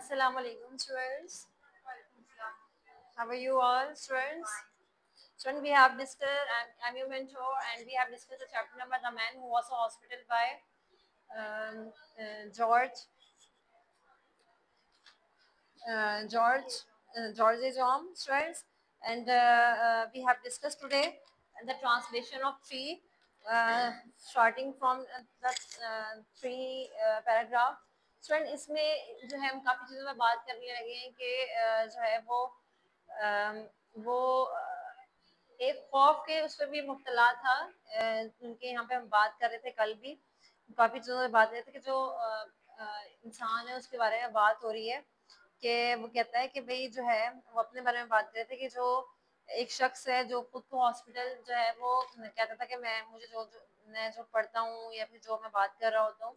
Assalamu alaikum, students. How are you all, students? Students, we have discussed, I'm your mentor, and we have discussed the chapter number The Man Who Was a Hospital by George George George Jom, students, and we have discussed today the translation of three, starting from the three paragraph. Student इसमें जो है हम काफ़ी चीज़ों में बात करने लगे हैं कि जो है वो एक खौफ के उस पर भी मुब्तला था। उनके यहाँ पे हम बात कर रहे थे, कल भी काफ़ी चीज़ों में बात कर रहे थे कि जो इंसान है उसके बारे में बात हो रही है कि वो कहता है कि भाई जो है वो अपने बारे में बात कर रहे थे कि जो एक शख्स है जो खुद को हॉस्पिटल जो है वो कहता था कि मैं जो पढ़ता हूँ या फिर जो मैं बात कर रहा होता हूँ,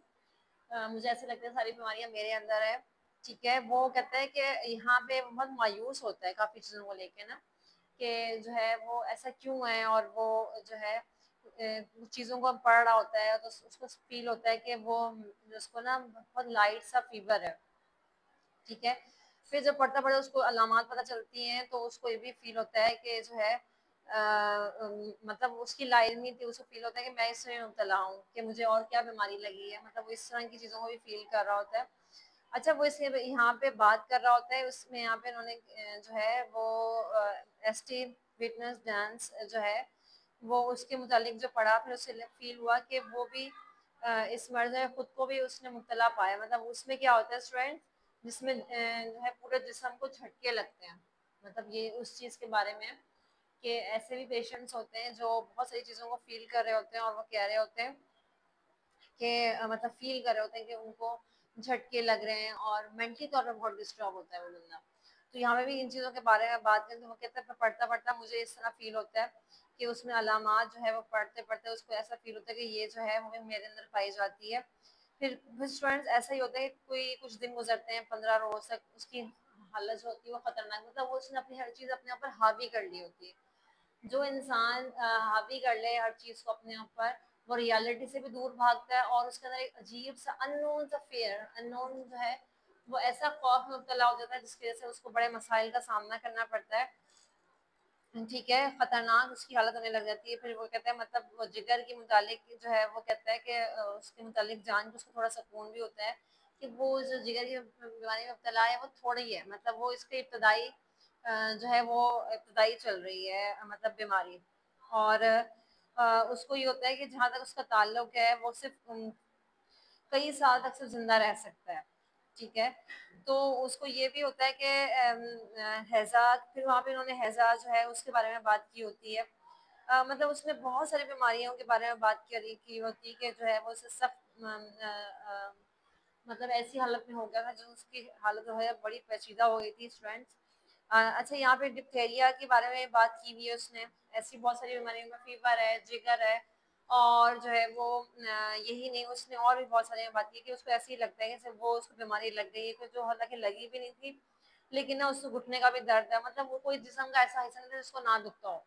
मुझे ऐसे लगता है सारी बीमारियां मेरे अंदर है। ठीक है, वो कहता है कि यहाँ पे बहुत मायूस होता है काफ़ी चीज़ों को लेके ना, कि जो है वो ऐसा क्यों है, और वो जो है चीज़ों को पढ़ रहा होता है तो उसको फील होता है कि वो उसको ना बहुत लाइट सा फीवर है। ठीक है, फिर जब पढ़ता पढ़ता उसको अलामात पता चलती हैं तो उसको ये भी फील होता है कि जो है मतलब उसकी लाइन नहीं थी, उसको फील होता है कि मैं इसमें मुब्तला हूँ, कि मुझे और क्या बीमारी लगी है, मतलब वो इस तरह की चीज़ों को भी फील कर रहा होता है। अच्छा, वो इसके यहाँ पे बात कर रहा होता है, उसमें यहाँ पे उन्होंने जो है वो एसटी विटनेस डांस जो है वो उसके मुतालिक जो पढ़ा, फिर उसे फील हुआ कि वो भी इस मर्ज में खुद को भी उसने मुब्तला पाया। मतलब उसमें क्या होता है स्टूडेंट, जिसमें जो है पूरे जिस्म को झटके लगते हैं। मतलब ये उस चीज़ के बारे में कि ऐसे भी पेशेंट्स होते हैं जो बहुत सारी चीज़ों को फील कर रहे होते हैं और वो कह रहे होते हैं कि मतलब फील कर रहे होते हैं कि उनको झटके लग रहे हैं और मेंटली तौर पर बहुत डिस्टर्ब होता है वो बंदा। तो यहाँ पे भी इन चीज़ों के बारे में बात करें तो वो कहता है पढ़ता पढ़ता मुझे इस तरह फील होता है कि उसमें अलामात जो है वो पढ़ते पढ़ते उसको ऐसा फील होता है कि ये जो है वो मेरे अंदर पाई जाती है। फिर स्टूडेंट्स ऐसा ही होता है कि कोई कुछ दिन गुजरते हैं, 15 रोज तक उसकी हालत जो होती है वो खतरनाक, मतलब वो उसने अपनी हर चीज़ अपने ऊपर हावी कर ली होती है। जो इंसान हावी कर ले हर चीज़ को अपने ऊपर, वो रियलिटी से भी दूर भागता है और उसके अंदर एक अजीब सा अननोन सा फेयर, अननोन जो है वो ऐसा खौफ में मुब्तला हो जाता है जिसकी वजह से उसको बड़े मसाइल का सामना करना पड़ता है। ठीक है, खतरनाक उसकी हालत होने लग जाती है। फिर वो कहता है मतलब वो जिगर के मुतालिक जो है वो कहता है कि उसके मुतालिक जान के उसको थोड़ा सुकून भी होता है कि वो जो जिगर की बीमारी में मुब्तला है वो थोड़ी है, मतलब वो इसके इब्तदाई जो है वो इब्तदाई चल रही है मतलब बीमारी। और उसको ये होता है कि जहाँ तक उसका ताल्लुक है वो सिर्फ कई साल तक से जिंदा रह सकता है। ठीक है, तो उसको ये भी होता है कि हैजा, फिर वहाँ पे उन्होंने हैजा जो है उसके बारे में बात की होती है। मतलब उसने बहुत सारी बीमारियों के बारे में बात करी की होती है कि जो है वो उससे सख्त मतलब ऐसी हालत में हो गया था जो उसकी हालत जो है बड़ी पेचीदा हो गई थी स्टूडेंट्स। अच्छा, यहाँ पे डिप्थेरिया के बारे में बात की हुई है उसने। ऐसी बहुत सारी बीमारियों में फीवर है, जिगर है, और जो है वो यही नहीं, उसने और भी बहुत सारी बात की कि उसको ऐसे ही लगता है कि जैसे वो उसको बीमारी लग गई है, जो हालांकि लगी भी नहीं थी, लेकिन ना उसको घुटने का भी दर्द है, मतलब वो कोई जिस्म का ऐसा हिस्सा नहीं था जिसको ना दुखता हो।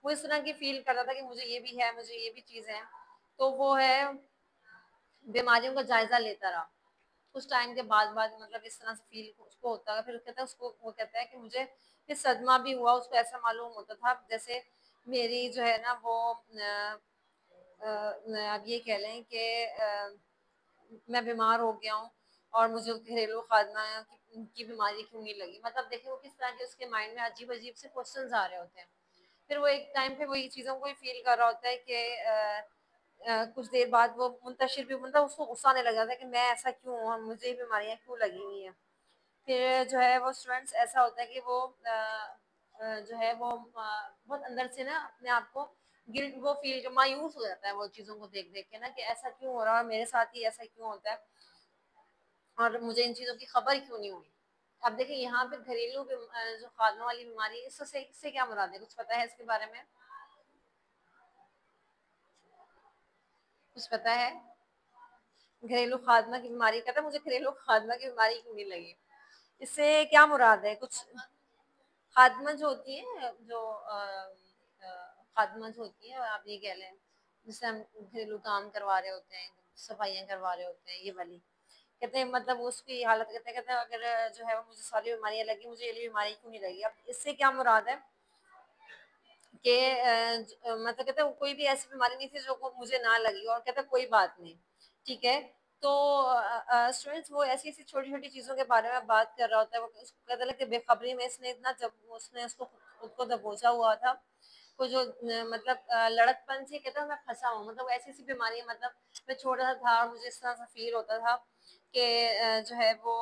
वो इस तरह की फील करता था कि मुझे ये भी है, मुझे ये भी चीज़ है। तो वो है बीमारियों का जायजा लेता रहा। कुछ टाइम के बाद मतलब इस तरह से फील उसको होता है। फिर कहता है उसको, वो कहता है कि मुझे फिर सदमा भी हुआ, उसको ऐसा मालूम होता था जैसे मेरी जो है ना वो आप ये कह लें कि मैं बीमार हो गया हूँ और मुझे घरेलू खादमा की बीमारी क्यों नहीं लगी। मतलब देखिए वो किस तरह के उसके माइंड में अजीब अजीब से क्वेश्चंस आ रहे होते हैं। फिर वो एक टाइम पे वही चीज़ों को ही फील कर रहा होता है कि कुछ देर बाद वो मुंतशिर भी, मतलब उसको गुस्सा आने लग जाता है कि मैं ऐसा क्यों हूँ, मुझे बीमारियाँ क्यों लगी हुई हैं। फिर जो है वो स्टूडेंट्स ऐसा होता है कि वो जो है वो बहुत अंदर से ना अपने आप को गिल्ट, वो फील मायूस हो जाता है वो चीज़ों को देख देख के ना, कि ऐसा क्यों हो रहा है और मेरे साथ ही ऐसा क्यों होता है और मुझे इन चीज़ों की खबर क्यों नहीं हुई। अब देखिए यहाँ पे घरेलू जो खादमा वाली बीमारी है, इससे क्या मुराद है, कुछ पता है इसके बारे में? कुछ पता है? घरेलू खादमा की बीमारी, कहता है मुझे घरेलू खादमा की बीमारी क्यों नहीं लगी, इससे क्या मुराद है? कुछ खादमा जो होती है, जो खादमा जो होती है आप ये कह लें जिससे हम घरेलू काम करवा रहे होते हैं, सफाइयाँ करवा रहे होते हैं, ये वाली, कहते हैं मतलब उसकी हालत कहते हैं अगर जो है वो मुझे सारी बीमारियां लगी, मुझे ये बीमारी क्यों नहीं लगी। अब इससे क्या मुराद है कि मतलब कहते हैं कोई भी ऐसी बीमारी नहीं थी जो को मुझे ना लगी, और कहते हैं कोई बात नहीं, ठीक है। तो स्टूडेंट्स वो ऐसी ऐसी छोटी छोटी चीजों के बारे में बात कर रहा होता है, वो उसको कहता है कि बेखबरी में इसने इतना, जब उसने उसको खुद को दबोचा हुआ था, को जो मतलब लड़कपन से कहता है मैं फंसा हूँ, मतलब ऐसी ऐसी बीमारी, मतलब मैं छोटा सा था और मुझे इस तरह सा फील होता था कि जो है वो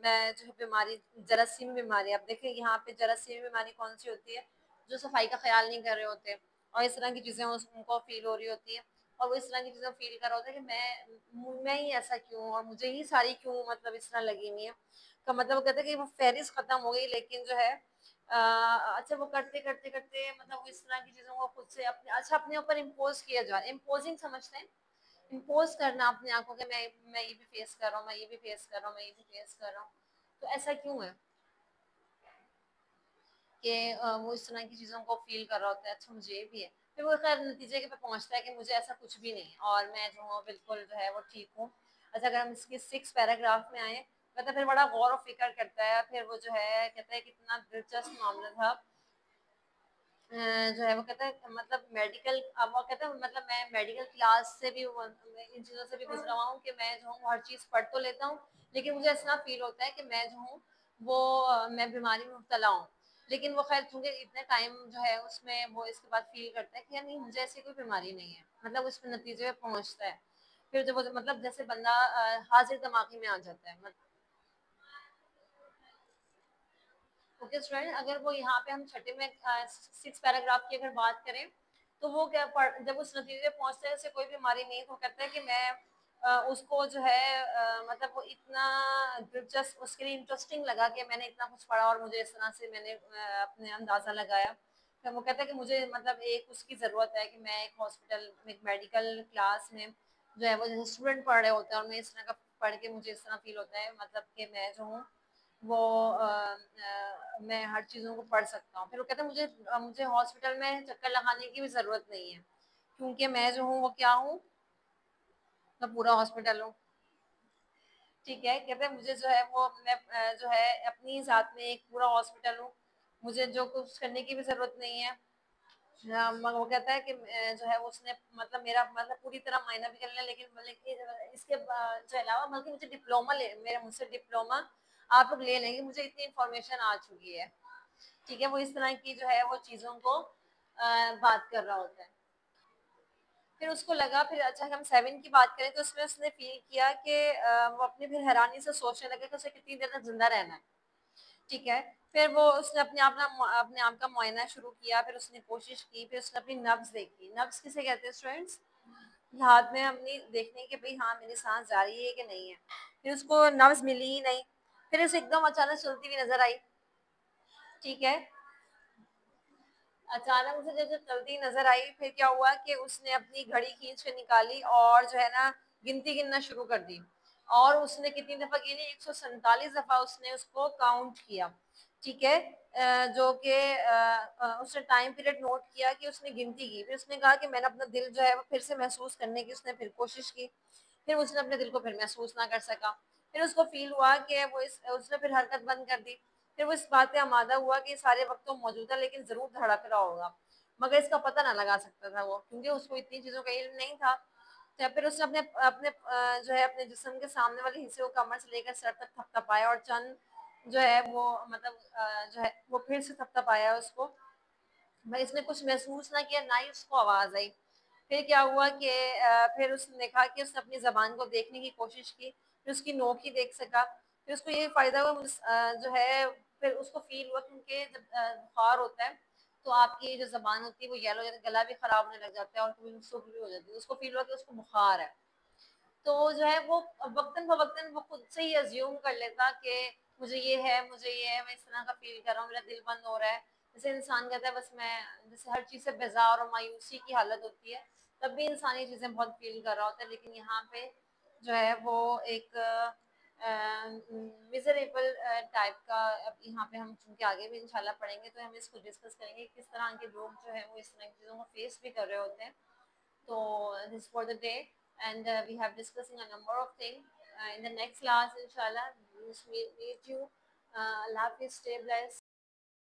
मैं जो है बीमारी, जरासीम बीमारी, आप देखें यहाँ पे जरासीम बीमारी कौन सी होती है, जो सफाई का ख्याल नहीं कर रहे होते, और इस तरह की चीजें उनको फील हो रही होती है, और वो इस तरह की चीजें फील कर रहा होता है कि मैं ही ऐसा क्यों, और मुझे ही सारी क्यों मतलब इस तरह लगी हुई है। का मतलब वो कहते हैं कि वो फहरिस्त खत्म हो गई, लेकिन जो है अच्छा वो करते करते करते मतलब वो इस तरह की चीजों को खुद से अपने अच्छा अपने ऊपर इम्पोज किया जा रहा है, इम्पोजिंग समझते हैं, इम्पोज करना अपने आप को कि मैं ये भी फेस कर रहा हूँ, मैं ये भी फेस कर रहा हूँ, मैं ये भी फेस कर रहा हूँ। तो ऐसा क्यों है कि वो इस तरह की चीज़ों को फील कर रहा होता है, अच्छा मुझे ये भी है। फिर वो खैर नतीजे के पे पहुंचता है कि मुझे ऐसा कुछ भी नहीं है और मैं जो हूँ बिल्कुल जो है वो ठीक हूँ। अच्छा अगर हम इसके 6 पैराग्राफ में आए, मतलब फिर बड़ा गौर व फिक्र करता है, फिर वो जो है कहता है कितना दिलचस्प मामला था। जो है वो कहता है मतलब मेडिकल, अब वो कहता है मतलब मैं मेडिकल क्लास से भी मैं इन चीज़ों से भी गुजरा हुआ हूँ कि मैं जो हूँ हर चीज़ पढ़ तो लेता हूँ, लेकिन मुझे ऐसा फील होता है कि मैं जो हूँ वो मैं बीमारी में मुब्तला हूँ। लेकिन वो खैर चूंकि इतने टाइम जो है उसमें वो इसके बाद फील करता है कि यार नहीं मुझे ऐसी कोई बीमारी नहीं है, मतलब उस नतीजे पे पहुंचता है। फिर जब वो मतलब जैसे बंदा हाजिर दिमागी में आ जाता है। ओके स्टूडेंट, अगर वो यहाँ पे हम छठे में 6 पैराग्राफ की अगर बात करें, तो वो क्या जब उस नतीजे पे पहुंचते हैं उसे कोई बीमारी नहीं, तो कहता है कि मैं उसको जो है मतलब वो इतना दिलचस्प उसके लिए इंटरेस्टिंग लगा कि मैंने इतना कुछ पढ़ा और मुझे इस तरह से मैंने अपने अंदाजा लगाया। फिर वो कहता है कि मुझे मतलब एक उसकी ज़रूरत है कि मैं एक हॉस्पिटल एक मेडिकल क्लास में जो है वो जैसे स्टूडेंट पढ़ रहे होते हैं और मैं इस तरह का पढ़ के मुझे इस तरह फील होता है, मतलब कि मैं जो हूँ वो मैं हर चीज़ों को पढ़ सकता हूँ। फिर वो कहते हैं मुझे मुझे हॉस्पिटल में चक्कर लगाने की भी ज़रूरत नहीं है, क्योंकि मैं जो हूँ वो क्या हूँ, मैं पूरा हॉस्पिटल हूँ। ठीक है, कहते हैं मुझे जो है वो मैं जो है अपनी ज़ात में एक पूरा हॉस्पिटल हूँ, मुझे जो कुछ करने की भी ज़रूरत नहीं है। वो कहता है कि जो है उसने मतलब मेरा मतलब पूरी तरह मायना भी कर लिया, लेकिन इसके जो अलावा बल्कि मुझे डिप्लोमा ले मेरे मुझसे डिप्लोमा आप लोग ले लेंगे, मुझे इतनी इन्फॉर्मेशन आ चुकी है। ठीक है, वो इस तरह की जो है वो चीज़ों को बात कर रहा होता है। फिर उसको लगा, फिर अच्छा हम 7 की बात करें तो उसमें उसने फील किया कि वो अपनी फिर हैरानी से सोचने लगे कि उसे कितनी देर तक जिंदा रहना है। ठीक है, फिर वो उसने अपने आप का मुआयना शुरू किया, फिर उसने कोशिश की, फिर उसने अपनी नब्ज देखी। नब्ज किसे कहते हैं स्टूडेंट्स? हाथ में अपनी देखने के भाई हाँ मेरी सांस जा रही है कि नहीं है। फिर उसको नब्ज मिली ही नहीं, फिर उसे एकदम अचानक चलती हुई नजर आई। ठीक है, अचानक उसे जब जब चलती नजर आई, फिर क्या हुआ कि उसने अपनी घड़ी खींच के निकाली और जो है ना गिनती गिनना शुरू कर दी। और उसने कितनी दफा गिनी? 147 दफा उसने उसको काउंट किया। ठीक है, जो कि उसने टाइम पीरियड नोट किया कि उसने गिनती की। फिर उसने कहा कि मैंने अपना दिल जो है वो फिर से महसूस करने की उसने फिर कोशिश की। फिर उसने अपने दिल को फिर महसूस ना कर सका। फिर उसको फील हुआ कि उसने फिर हरकत बंद कर दी। फिर वो इस बात पे आमादा हुआ कि सारे वक्त तो मौजूद है लेकिन जरूर धड़क रहा होगा, मगर इसका पता ना लगा सकता था वो, क्योंकि उसको इतनी चीजों का इल्म नहीं था। तो फिर उसने अपने अपने जो है अपने जिस्म के सामने वाले हिस्से को कमर से लेकर सर तक थपथपाया और चंद जो है वो मतलब जो है वो फिर से थपथपाया उसको, भाई इसने कुछ महसूस ना किया, ना ही उसको आवाज आई। फिर क्या हुआ कि फिर उसने देखा कि उसने अपनी जबान को देखने की कोशिश की, फिर उसकी नोक ही देख सका। फिर उसको ये फायदा हुआ जो है फिर उसको फील हुआ, क्योंकि जब बुखार होता है तो आपकी जो जबान होती है वो येलो हो जाती है, गला भी खराब होने लग जाता है और कभी सुख भी हो जाती है। उसको फील हुआ कि उसको बुखार है। तो जो है वो वक्तन फवक्तन वो खुद से ही अज्यूम कर लेता कि मुझे ये है, मुझे ये है, मैं इस तरह का फील कर रहा हूँ, मेरा दिल बंद हो रहा है। जैसे इंसान कहता है बस मैं, जैसे हर चीज़ से बेजार और मायूसी की हालत होती है, तब भी इंसान ये चीज़ें बहुत फील कर रहा होता है। लेकिन यहाँ पे जो है वो एक मिजरेबल टाइप का, अब यहाँ पे हम चूंकि आगे भी इंशाल्लाह पढ़ेंगे तो हम इसको डिस्कस करेंगे किस तरह के लोग जो है वो इस तरह की चीज़ों को फेस भी कर रहे होते हैं। So this for the day, and we have discussing a number of things. in the next class, inshallah. Meet you. Allah Hafiz, stay blessed.